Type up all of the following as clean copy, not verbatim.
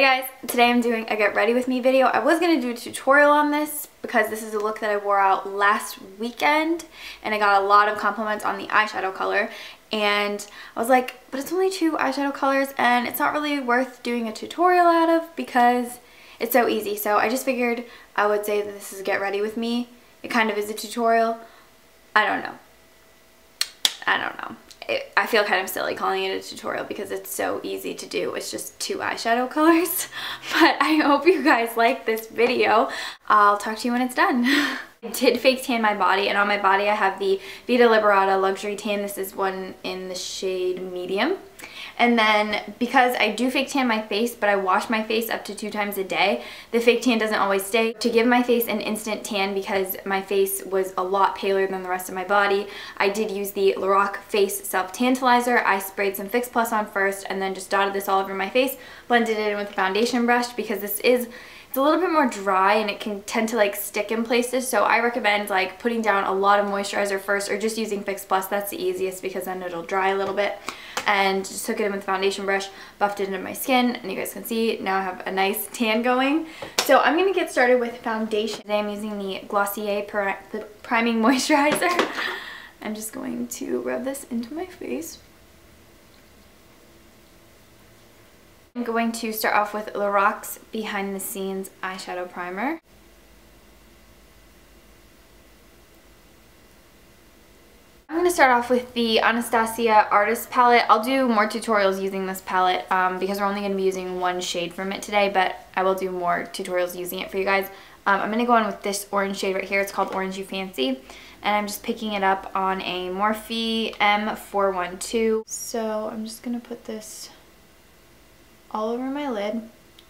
Hi guys, today I'm doing a get ready with me video. I was going to do a tutorial on this because this is a look that I wore out last weekend and I got a lot of compliments on the eyeshadow color, and I was like, but it's only 2 eyeshadow colors and it's not really worth doing a tutorial out of because it's so easy. So I just figured I would say that this is a get ready with me. It kind of is a tutorial. I don't know. I feel kind of silly calling it a tutorial because it's so easy to do. It's just 2 eyeshadow colors. But I hope you guys like this video. I'll talk to you when it's done. I did fake tan my body, and on my body I have the Vita Liberata Luxury Tan. This is one in the shade medium. And then because I do fake tan my face, but I wash my face up to 2 times a day, the fake tan doesn't always stay. To give my face an instant tan because my face was a lot paler than the rest of my body, I did use the Lorac Face Self Tantalizer. I sprayed some Fix Plus on first and then just dotted this all over my face, blended it in with a foundation brush because it's a little bit more dry and it can tend to like stick in places. So I recommend like putting down a lot of moisturizer first or just using Fix Plus. That's the easiest because then it'll dry a little bit. And just took it in with the foundation brush, buffed it into my skin, and you guys can see now I have a nice tan going. So I'm going to get started with foundation. Today I'm using the Glossier Priming Moisturizer. I'm just going to rub this into my face. I'm going to start off with Lorac's Behind the Scenes Eyeshadow Primer. I'm going to start off with the Anastasia Artist Palette. I'll do more tutorials using this palette because we're only going to be using 1 shade from it today, but I will do more tutorials using it for you guys. I'm going to go in with this orange shade right here. It's called Orange You Fancy, and I'm just picking it up on a Morphe M412. So I'm just going to put this all over my lid,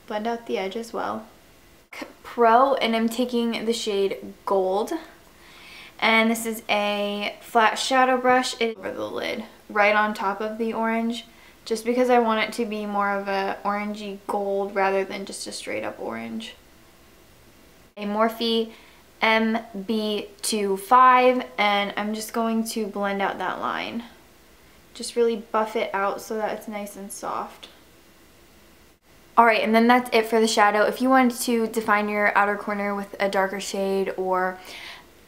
blend out the edge as well. Pro, and I'm taking the shade Gold. And this is a flat shadow brush. It's over the lid, right on top of the orange, just because I want it to be more of a orangey gold rather than just a straight up orange. A Morphe MB25, and I'm just going to blend out that line. Just really buff it out so that it's nice and soft. Alright, and then that's it for the shadow. If you wanted to define your outer corner with a darker shade, or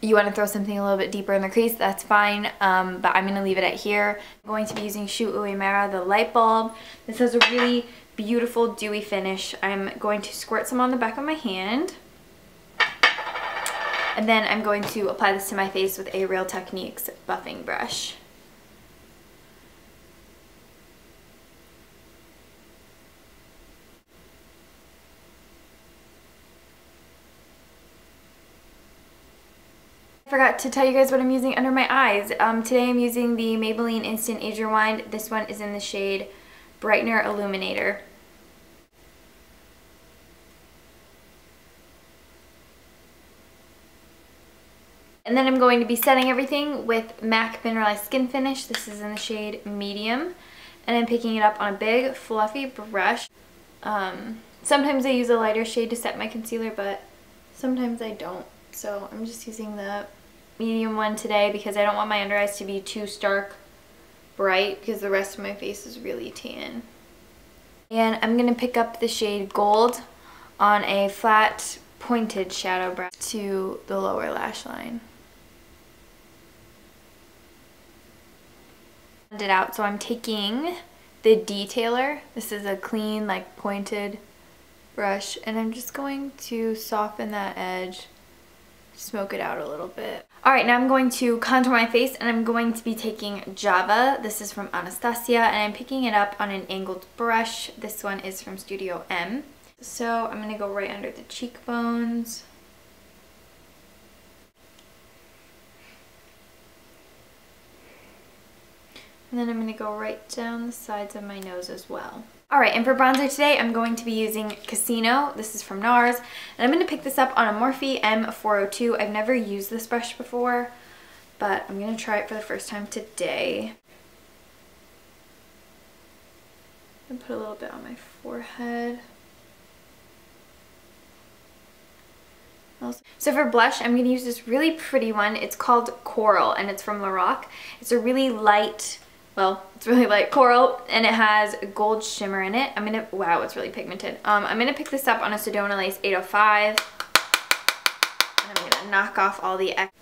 you want to throw something a little bit deeper in the crease, that's fine, but I'm going to leave it at here. I'm going to be using Shu Uemura, the light bulb. This has a really beautiful dewy finish. I'm going to squirt some on the back of my hand, and then I'm going to apply this to my face with a Real Techniques buffing brush. I forgot to tell you guys what I'm using under my eyes. Today I'm using the Maybelline Instant Age Rewind. This one is in the shade Brightener Illuminator. And then I'm going to be setting everything with MAC Mineralize Skin Finish. This is in the shade Medium. And I'm picking it up on a big fluffy brush. Sometimes I use a lighter shade to set my concealer, but sometimes I don't. So I'm just using the medium one today because I don't want my under eyes to be too stark bright because the rest of my face is really tan. And I'm going to pick up the shade Gold on a flat pointed shadow brush to the lower lash line. Blend it out. So I'm taking the Detailer. This is a clean, like pointed brush, and I'm just going to soften that edge, smoke it out a little bit. Alright, now I'm going to contour my face, and I'm going to be taking Java. This is from Anastasia, and I'm picking it up on an angled brush. This one is from Studio M. So I'm going to go right under the cheekbones. And then I'm going to go right down the sides of my nose as well. Alright, and for bronzer today, I'm going to be using Casino. This is from NARS. And I'm going to pick this up on a Morphe M402. I've never used this brush before, but I'm going to try it for the first time today. And put a little bit on my forehead. So for blush, I'm going to use this really pretty one. It's called Coral, and it's from Lorac. It's a really light well, it's really light coral, and it has gold shimmer in it. Wow, it's really pigmented. I'm gonna pick this up on a Sedona Lace 805, and I'm gonna knock off all the excess.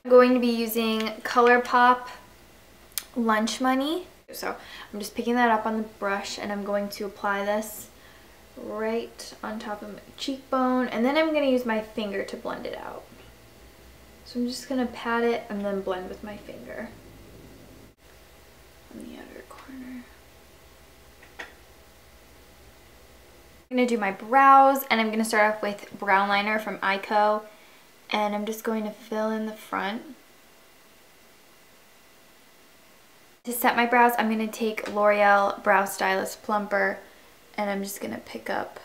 I'm going to be using ColourPop Lunch Money. So I'm just picking that up on the brush, and I'm going to apply this right on top of my cheekbone, and then I'm going to use my finger to blend it out. So I'm just going to pat it and then blend with my finger on the outer corner. I'm going to do my brows, and I'm going to start off with brow liner from Ico, and I'm just going to fill in the front. To set my brows, I'm going to take L'Oreal Brow Stylist Plumper, and I'm just going to pick up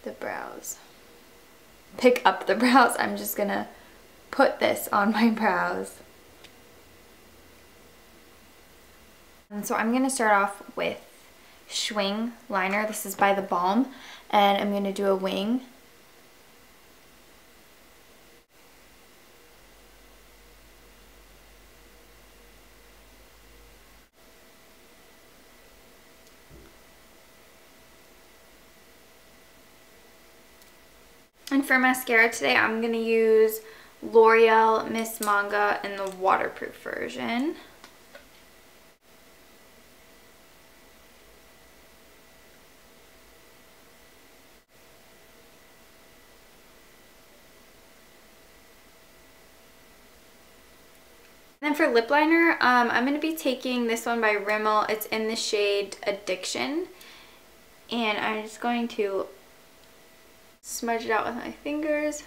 the brows. I'm just going to put this on my brows. And so I'm going to start off with Schwing liner. This is by The Balm, and I'm going to do a wing. And for mascara today, I'm going to use L'Oreal Miss Manga in the waterproof version. Then for lip liner, I'm going to be taking this one by Rimmel. It's in the shade Addiction. And I'm just going to smudge it out with my fingers,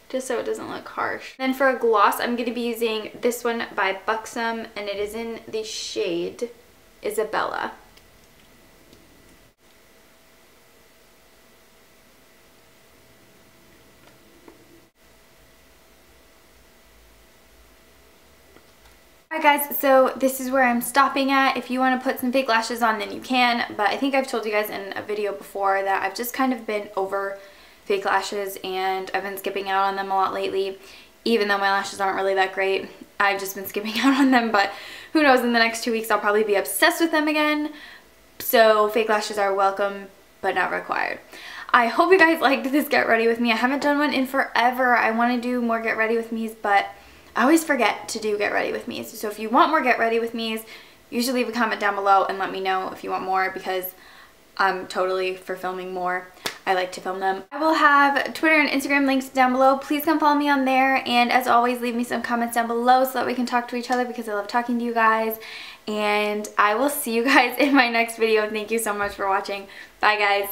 just so it doesn't look harsh. Then for a gloss, I'm going to be using this one by Buxom, and it is in the shade Isabella. Alright guys, so this is where I'm stopping at. If you want to put some fake lashes on, then you can, but I think I've told you guys in a video before that I've just kind of been over fake lashes, and I've been skipping out on them a lot lately. Even though my lashes aren't really that great, I've just been skipping out on them, but who knows, in the next 2 weeks I'll probably be obsessed with them again. So fake lashes are welcome, but not required. I hope you guys liked this Get Ready With Me. I haven't done one in forever. I want to do more Get Ready With Me's, but I always forget to do Get Ready With Me. So if you want more Get Ready With Me's, you should leave a comment down below and let me know if you want more, because I'm totally for filming more. I like to film them. I will have Twitter and Instagram links down below. Please come follow me on there, and as always, leave me some comments down below so that we can talk to each other, because I love talking to you guys. And I will see you guys in my next video. Thank you so much for watching. Bye guys.